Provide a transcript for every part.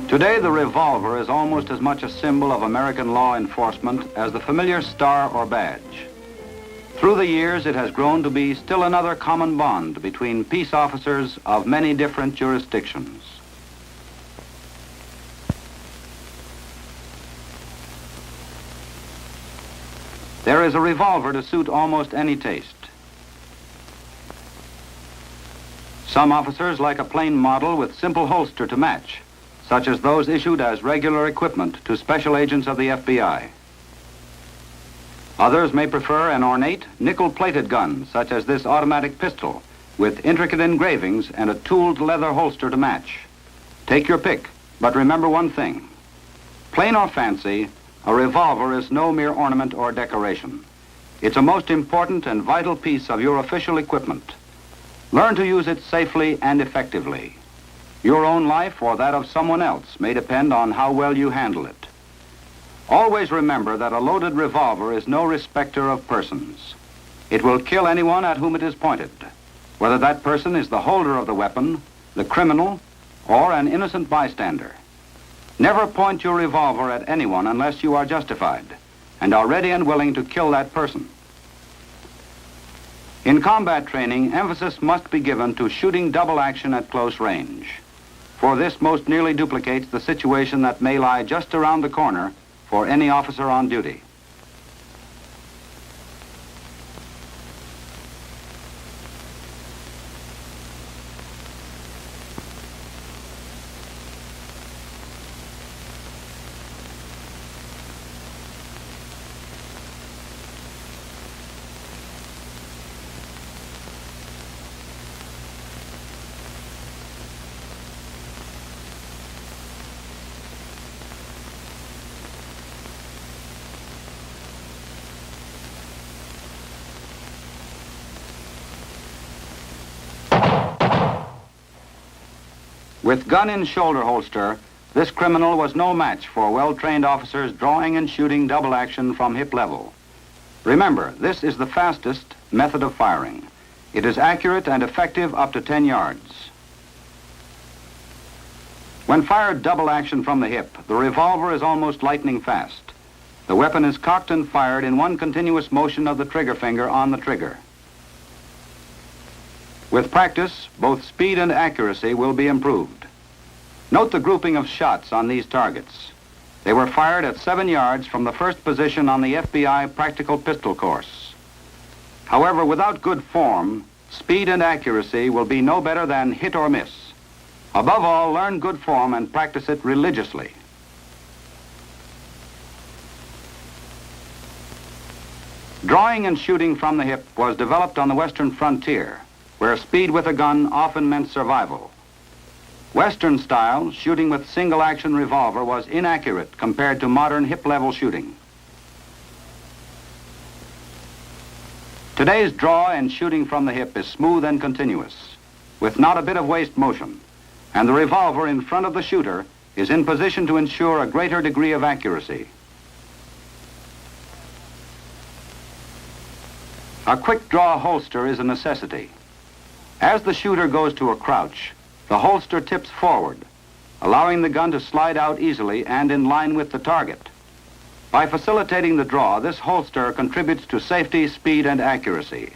Today, the revolver is almost as much a symbol of American law enforcement as the familiar star or badge. Through the years, it has grown to be still another common bond between peace officers of many different jurisdictions. There is a revolver to suit almost any taste. Some officers like a plain model with simple holster to match, such as those issued as regular equipment to special agents of the FBI. Others may prefer an ornate, nickel-plated gun, such as this automatic pistol, with intricate engravings and a tooled leather holster to match. Take your pick, but remember one thing. Plain or fancy, a revolver is no mere ornament or decoration. It's a most important and vital piece of your official equipment. Learn to use it safely and effectively. Your own life or that of someone else may depend on how well you handle it. Always remember that a loaded revolver is no respecter of persons. It will kill anyone at whom it is pointed, whether that person is the holder of the weapon, the criminal, or an innocent bystander. Never point your revolver at anyone unless you are justified and are ready and willing to kill that person. In combat training, emphasis must be given to shooting double action at close range, for this most nearly duplicates the situation that may lie just around the corner for any officer on duty. With gun in shoulder holster, this criminal was no match for well-trained officers drawing and shooting double action from hip level. Remember, this is the fastest method of firing. It is accurate and effective up to 10 yards. When fired double action from the hip, the revolver is almost lightning fast. The weapon is cocked and fired in one continuous motion of the trigger finger on the trigger. With practice, both speed and accuracy will be improved. Note the grouping of shots on these targets. They were fired at 7 yards from the first position on the FBI practical pistol course. However, without good form, speed and accuracy will be no better than hit or miss. Above all, learn good form and practice it religiously. Drawing and shooting from the hip was developed on the Western frontier, where speed with a gun often meant survival. Western style, shooting with single-action revolver was inaccurate compared to modern hip-level shooting. Today's draw and shooting from the hip is smooth and continuous, with not a bit of waste motion, and the revolver in front of the shooter is in position to ensure a greater degree of accuracy. A quick draw holster is a necessity. As the shooter goes to a crouch, the holster tips forward, allowing the gun to slide out easily and in line with the target. By facilitating the draw, this holster contributes to safety, speed, and accuracy.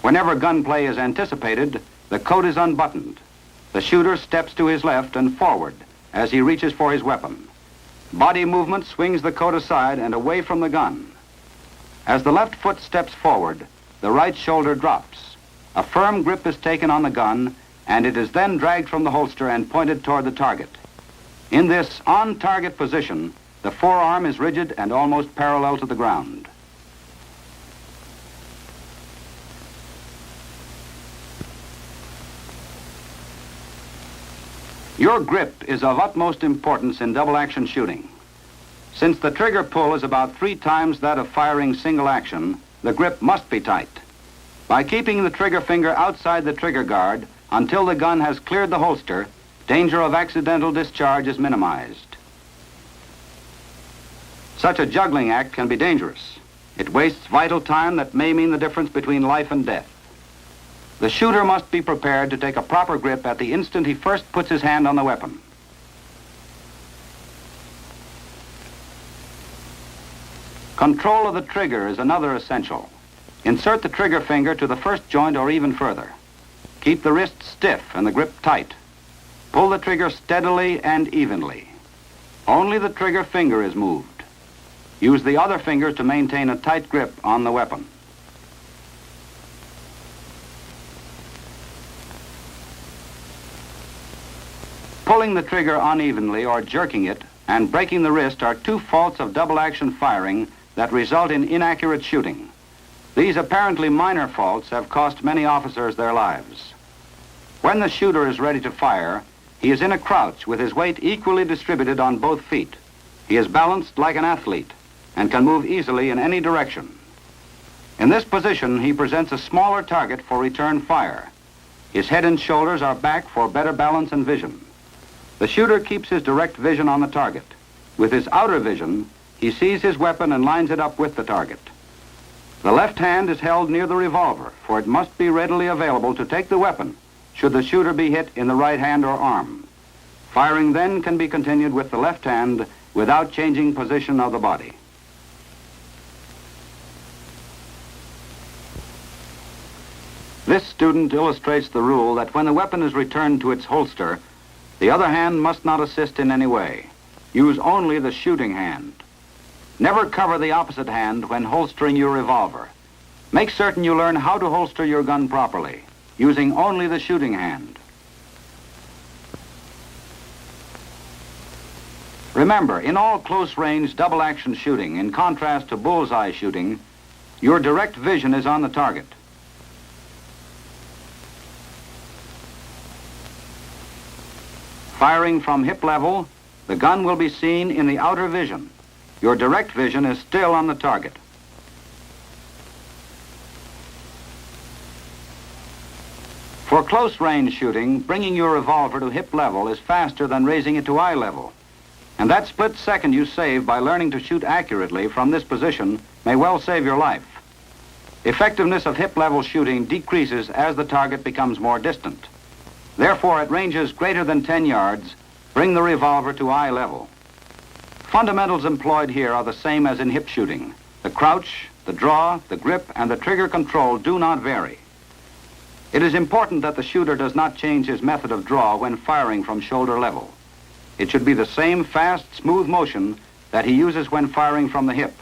Whenever gunplay is anticipated, the coat is unbuttoned. The shooter steps to his left and forward as he reaches for his weapon. Body movement swings the coat aside and away from the gun. As the left foot steps forward, the right shoulder drops. A firm grip is taken on the gun, and it is then dragged from the holster and pointed toward the target. In this on-target position, the forearm is rigid and almost parallel to the ground. Your grip is of utmost importance in double-action shooting. Since the trigger pull is about 3 times that of firing single action, the grip must be tight. By keeping the trigger finger outside the trigger guard until the gun has cleared the holster, danger of accidental discharge is minimized. Such a juggling act can be dangerous. It wastes vital time that may mean the difference between life and death. The shooter must be prepared to take a proper grip at the instant he first puts his hand on the weapon. Control of the trigger is another essential. Insert the trigger finger to the first joint or even further. Keep the wrist stiff and the grip tight. Pull the trigger steadily and evenly. Only the trigger finger is moved. Use the other finger to maintain a tight grip on the weapon. Pulling the trigger unevenly or jerking it and breaking the wrist are 2 faults of double-action firing that result in inaccurate shooting. These apparently minor faults have cost many officers their lives. When the shooter is ready to fire, he is in a crouch with his weight equally distributed on both feet. He is balanced like an athlete and can move easily in any direction. In this position, he presents a smaller target for return fire. His head and shoulders are back for better balance and vision. The shooter keeps his direct vision on the target. With his outer vision, he sees his weapon and lines it up with the target. The left hand is held near the revolver, for it must be readily available to take the weapon should the shooter be hit in the right hand or arm. Firing then can be continued with the left hand without changing position of the body. This student illustrates the rule that when the weapon is returned to its holster, the other hand must not assist in any way. Use only the shooting hand. Never cover the opposite hand when holstering your revolver. Make certain you learn how to holster your gun properly, using only the shooting hand. Remember, in all close-range double-action shooting, in contrast to bullseye shooting, your direct vision is on the target. Firing from hip level, the gun will be seen in the outer vision. Your direct vision is still on the target. For close-range shooting, bringing your revolver to hip level is faster than raising it to eye level. And that split second you save by learning to shoot accurately from this position may well save your life. Effectiveness of hip-level shooting decreases as the target becomes more distant. Therefore, at ranges greater than 10 yards, bring the revolver to eye level. Fundamentals employed here are the same as in hip shooting. The crouch, the draw, the grip, and the trigger control do not vary. It is important that the shooter does not change his method of draw when firing from shoulder level. It should be the same fast, smooth motion that he uses when firing from the hip.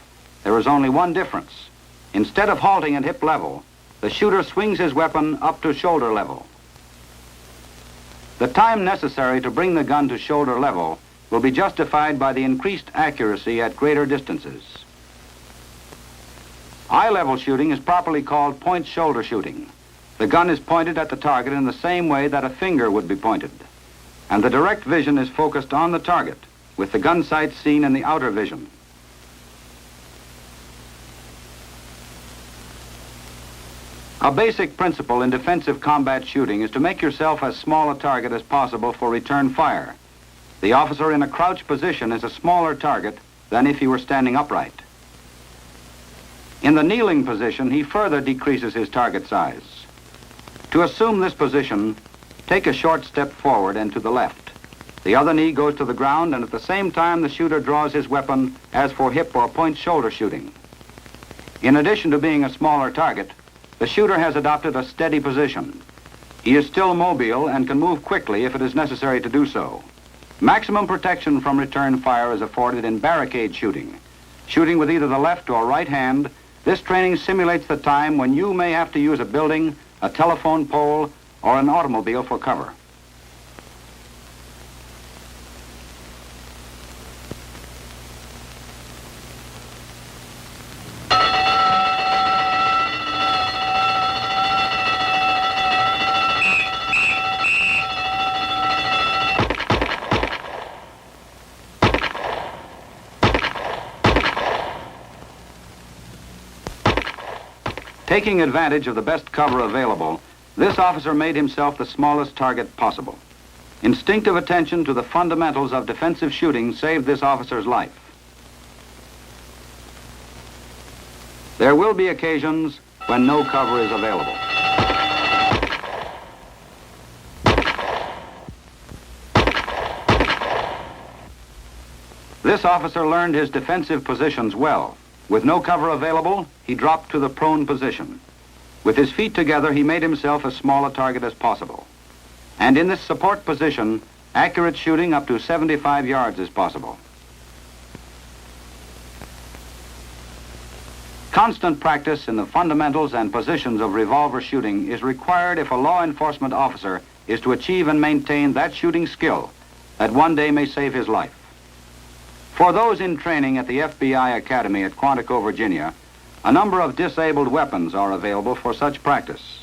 There is only one difference. Instead of halting at hip level, the shooter swings his weapon up to shoulder level. The time necessary to bring the gun to shoulder level will be justified by the increased accuracy at greater distances. Eye-level shooting is properly called point shoulder shooting. The gun is pointed at the target in the same way that a finger would be pointed, and the direct vision is focused on the target, with the gun sight seen in the outer vision. A basic principle in defensive combat shooting is to make yourself as small a target as possible for return fire. The officer in a crouched position is a smaller target than if he were standing upright. In the kneeling position, he further decreases his target size. To assume this position, take a short step forward and to the left. The other knee goes to the ground, and at the same time the shooter draws his weapon as for hip or point shoulder shooting. In addition to being a smaller target, the shooter has adopted a steady position. He is still mobile and can move quickly if it is necessary to do so. Maximum protection from return fire is afforded in barricade shooting. Shooting with either the left or right hand, this training simulates the time when you may have to use a building, a telephone pole, or an automobile for cover. Taking advantage of the best cover available, this officer made himself the smallest target possible. Instinctive attention to the fundamentals of defensive shooting saved this officer's life. There will be occasions when no cover is available. This officer learned his defensive positions well. With no cover available, he dropped to the prone position. With his feet together, he made himself as small a target as possible. And in this support position, accurate shooting up to 75 yards is possible. Constant practice in the fundamentals and positions of revolver shooting is required if a law enforcement officer is to achieve and maintain that shooting skill that one day may save his life. For those in training at the FBI Academy at Quantico, Virginia, a number of disabled weapons are available for such practice.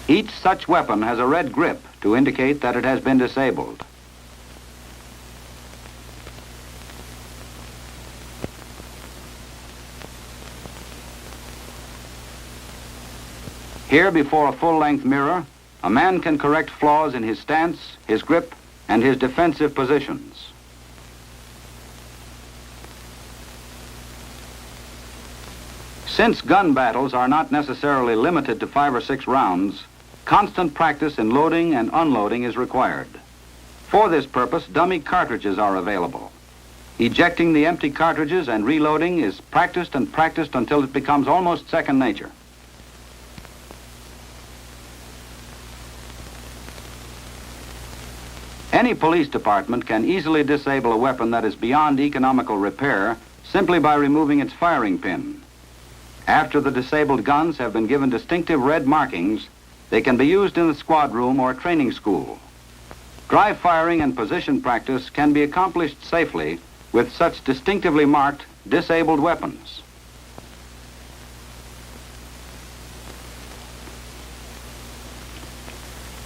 Each such weapon has a red grip to indicate that it has been disabled. Here, before a full-length mirror, a man can correct flaws in his stance, his grip, and his defensive positions. Since gun battles are not necessarily limited to 5 or 6 rounds, constant practice in loading and unloading is required. For this purpose, dummy cartridges are available. Ejecting the empty cartridges and reloading is practiced and practiced until it becomes almost second nature. Any police department can easily disable a weapon that is beyond economical repair simply by removing its firing pin. After the disabled guns have been given distinctive red markings, they can be used in the squad room or training school. Dry firing and position practice can be accomplished safely with such distinctively marked disabled weapons.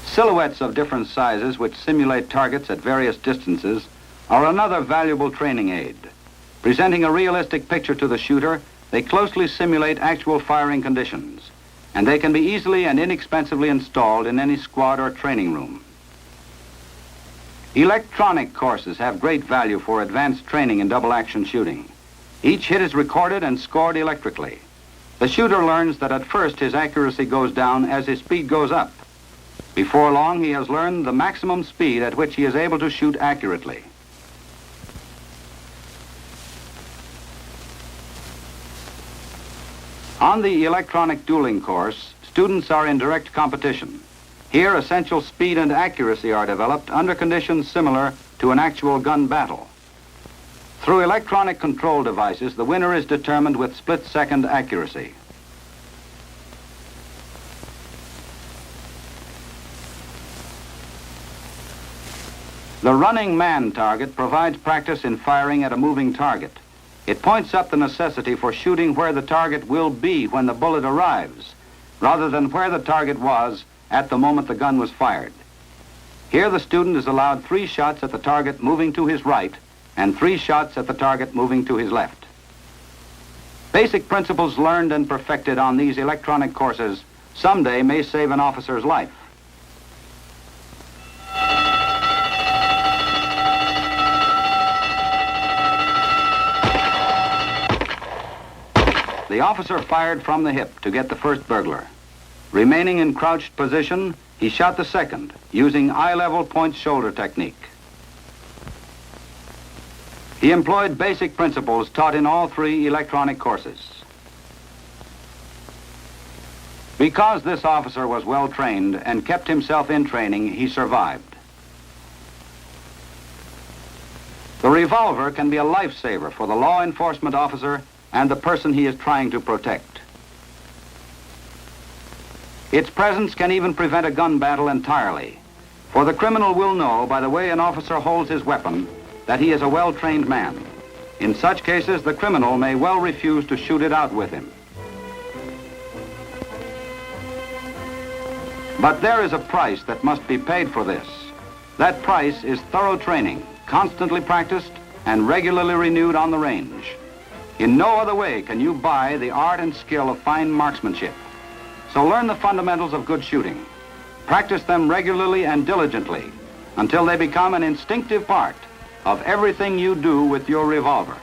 Silhouettes of different sizes which simulate targets at various distances are another valuable training aid. Presenting a realistic picture to the shooter, they closely simulate actual firing conditions, and they can be easily and inexpensively installed in any squad or training room. Electronic courses have great value for advanced training in double-action shooting. Each hit is recorded and scored electrically. The shooter learns that at first his accuracy goes down as his speed goes up. Before long, he has learned the maximum speed at which he is able to shoot accurately. On the electronic dueling course, students are in direct competition. Here, essential speed and accuracy are developed under conditions similar to an actual gun battle. Through electronic control devices, the winner is determined with split-second accuracy. The running man target provides practice in firing at a moving target. It points up the necessity for shooting where the target will be when the bullet arrives, rather than where the target was at the moment the gun was fired. Here the student is allowed 3 shots at the target moving to his right and 3 shots at the target moving to his left. Basic principles learned and perfected on these electronic courses someday may save an officer's life. The officer fired from the hip to get the first burglar. Remaining in crouched position, he shot the second, using eye-level point-shoulder technique. He employed basic principles taught in all 3 electronic courses. Because this officer was well trained and kept himself in training, he survived. The revolver can be a lifesaver for the law enforcement officer and the person he is trying to protect. Its presence can even prevent a gun battle entirely, for the criminal will know by the way an officer holds his weapon that he is a well-trained man. In such cases, the criminal may well refuse to shoot it out with him. But there is a price that must be paid for this. That price is thorough training, constantly practiced and regularly renewed on the range. In no other way can you buy the art and skill of fine marksmanship. So learn the fundamentals of good shooting. Practice them regularly and diligently until they become an instinctive part of everything you do with your revolver.